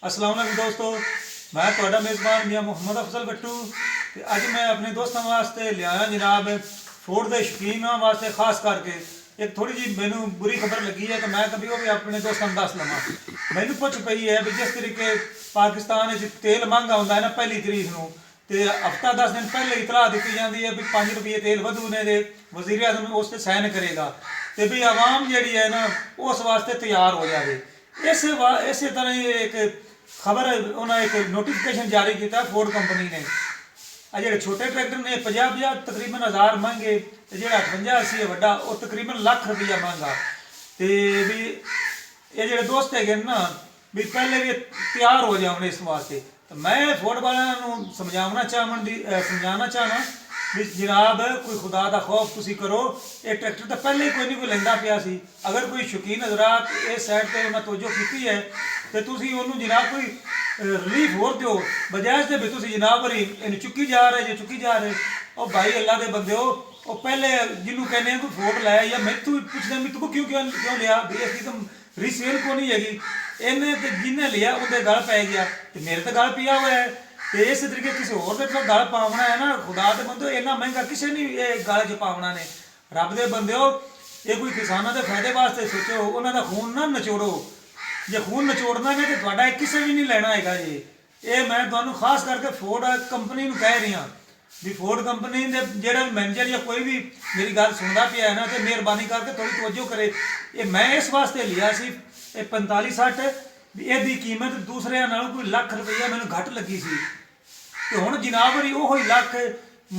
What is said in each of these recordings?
अस्सलाम वालेकुम दोस्तों, मैं ਤੁਹਾਡਾ ਮੇਜ਼ਬਾਨ मियां ਮੁਹੰਮਦ ਅਫਜ਼ਲ ਬੱਟੂ ਤੇ ਅੱਜ ਮੈਂ ਆਪਣੇ ਦੋਸਤਾਂ ਵਾਸਤੇ ਲਿਆਇਆ ਜਨਾਬ ਫੂਡ ਦੇ ਸ਼ੌਕੀਨਾਂ ਵਾਸਤੇ ਖਾਸ ਕਰਕੇ ਇੱਕ ਥੋੜੀ ਜੀ ਮੈਨੂੰ ਬੁਰੀ ਖਬਰ ਲੱਗੀ ਹੈ ਕਿ ਮੈਂ ਕभी ਉਹ ਵੀ ਆਪਣੇ ਦੋਸਤਾਂ ਨੂੰ ਦੱਸ ਲਵਾਂ। ਮੈਨੂੰ ਪੁੱਛ ਪਈ ਹੈ ਵੀ ਜਿਸ ਤਰੀਕੇ ਪਾਕਿਸਤਾਨ ਵਿੱਚ ਤੇਲ ਮਹਿੰਗਾ ਹੁੰਦਾ ਹੈ ਨਾ ਪਹਿਲੀ ਤਰੀਕ ਨੂੰ ਤੇ ਹਫਤਾ 10 ਦਿਨ ਪਹਿਲੇ ਇਤਲਾਹ ਦਿੱਤੀ ਜਾਂਦੀ ਹੈ ਵੀ 5 ਰੁਪਏ ਤੇਲ ਵਧੂ ਨੇ ਦੇ ਵਜ਼ੀਰ ਆਜ਼ਮ ਉਸ ਤੇ ਸਾਈਨ ਕਰੇਗਾ ਤੇ ਵੀ ਆਵਾਮ ਜਿਹੜੀ ਹੈ ਨਾ ਉਸ ਵਾਸਤੇ ਤਿਆਰ ਹੋ ਜਾਵੇ। ਇਸੇ तरह ही एक खबर उन्हें एक नोटिफिकेशन जारी किया फोर्ड कंपनी ने आ जो छोटे ट्रैक्टर ने 50 तकरीबन 1000 महंगे तो जो 58-80 है वड्डा वो तकरीबन लाख रुपया महंगा तो भी ये जो दोस्त है ना भी पहले भी तैयार हो जाओ इस वास्ते। तो मैं फोर्ड वालों समझाना चाहना भी जनाब कोई खुदा का खौफ तुसी करो। ये ट्रैक्टर तो पहले ही कोई नहीं कोई लेंदा पिया सी, अगर कोई शौकीन हजरात इस साइड पर उन्हें तवज्जो की है तो तुसी उन्होंने जनाब कोई रिलीफ होर दो बजाय से भी तुसी जनाब इन चुकी जा रहे और भाई अल्लाह के बंदे हो वो पहले जिन्हों कहने कोई फोट लाया या मैं तू पूछते मैं तू क्यों लिया भी असली तो रीसेल को नहीं हैगी इन्हें तो जिन्हें लिया उनके गल पै गया तो मेरे तो गल पिया हुआ है तो इस तरीके किसी होर के गल पावना है ना खुदा के बंदे इन्ना महंगा किसी ने गल च पावना ने रब के बंदे हो ये कोई किसानों के फायदे वास्ते सोचो उन्होंने खून ना नचोड़ो जे खून नचोड़ना ने तो किसी भी नहीं लेना है जी। ये मैं तुहानू खास करके फोर्ड कंपनी कह रही हाँ भी फोर्ड कंपनी के जो मैनेजर या कोई भी मेरी गल सुनता पिया है ना तो मेहरबानी करके थोड़ी तवज्जो करे। ये मैं इस वास्ते लिया सी 45-60 भी इसकी कीमत दूसरे नालों कोई लाख रुपया मैंने घट लगी सी तो हुण जनाब वो लाख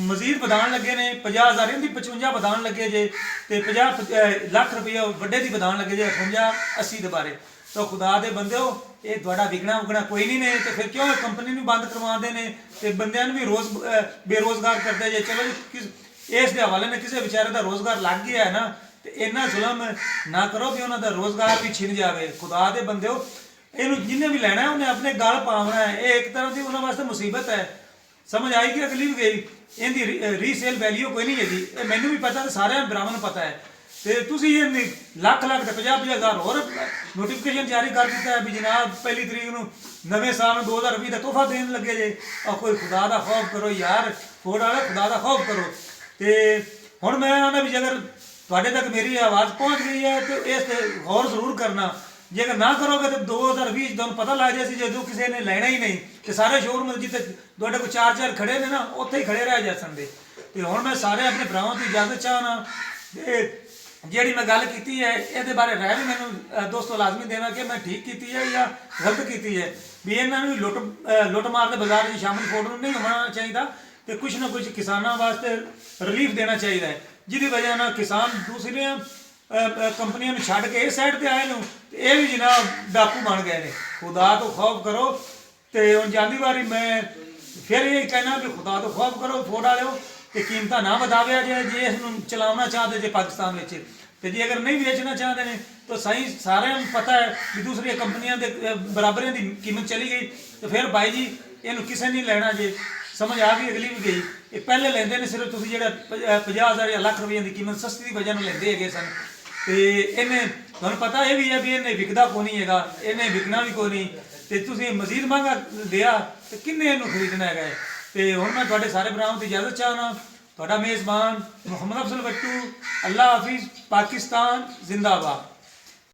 मजीद वधाण लगे ने 50,000 इनकी 55 वधाण लगे जे तो 50 लाख रुपया वड्डे की वधाण लगे जे 58-80 के बारे। तो खुदा दे बंदे हो ये तुहाडा विकना कोई नहीं ने तो फिर क्यों कंपनी नूं बंद करवाते हैं तो बंदियां नूं भी बेरोजगार करते जे। चलो इस दे हवाले ने किसी बेचारे का रोजगार लग गया है ना तो इन्ना जुल्म ना करो कि उन्होंने रोजगार भी छिन जाए। खुदा दे बंदे हो इनू जिन्हें भी लेना है उन्हें अपने गल पावना है ये एक तरह की उन्होंने वास्ते मुसीबत है। समझ आई कि अगली भी गई इनकी रीसेल वैल्यू कोई नहीं है मैनू भी पता तो सारे बराबर नूं पता है तो तुसी ये लाख तो 50,000 होर नोटिफिकेशन जारी कर दिता है भी जनाब पहली तरीक नूं नवे साल में 2020 का तोहफा देने लगे जे और कोई खुदा का खौफ करो यार फोर्ड वाले खुदा का खौफ करो। तो हुण मैं आना भी अगर तुहाडे तक मेरी आवाज़ पहुँच गई है तो इस गौर जरूर करना जे अगर ना करोगे तो 2020 तुहानूं पता लग जाए जो किसी ने लेना ही नहीं तो सारे शोरूम जिते तुहाडे कोल 4 खड़े ने ना उत्थे ही खड़े रह जा सकते। तो हुण मैं सारे अपने भरावां की इजाजत चाहना जी मैं गल की है ये बारे राय भी मैं दोस्तों लाजमी देना कि मैं ठीक की है या गलत की है भी इन्होंने लुट मार के बाजार में शामिल फोर्ड नहीं होना चाहिए तो कुछ ना कुछ किसानों वास्ते रिलीफ देना चाहिए जिसकी वजह ना किसान दूसरी कंपनियों में छड़ के इस साइड पर आए लोग ये भी जनाब डाकू बन गए हैं। खुदा तो खौफ करो तो हम जाती बारी मैं फिर ये कहना भी खुदा तो खौफ करो फोर्ड वाले तो कीमत ना वधाव्या जाए जे इसनूं चलाना चाहते जे पाकिस्तान में तो जे अगर नहीं बेचना चाहते हैं तो सही सारे पता है भी दूसरी कंपनियां दे बराबर की कीमत चली गई तो फिर भाई जी इनू किसी नहीं लेना जे समझ आ गई अगली भी गई। ये पहले लेंदे ने सिर्फ तुसीं जिहड़ा 50,000 या लाख रुपये की कीमत सस्ती की वजह लेंदे है सन तो इन्हें तुहानूं पता ये भी है भी इन्हें विकदा को नहीं है इन्हें विकना भी कोई नहीं तो तुसीं मजीद महंगा दिया तो किन्ने इनू खरीदना है। तो हुण मैं तुहाडे सारे भरावां दी इजाजत चाहना तुहाडा मेज़बान मुहम्मद अफजल बट्टू। अल्लाह हाफिज़। पाकिस्तान जिंदाबाद।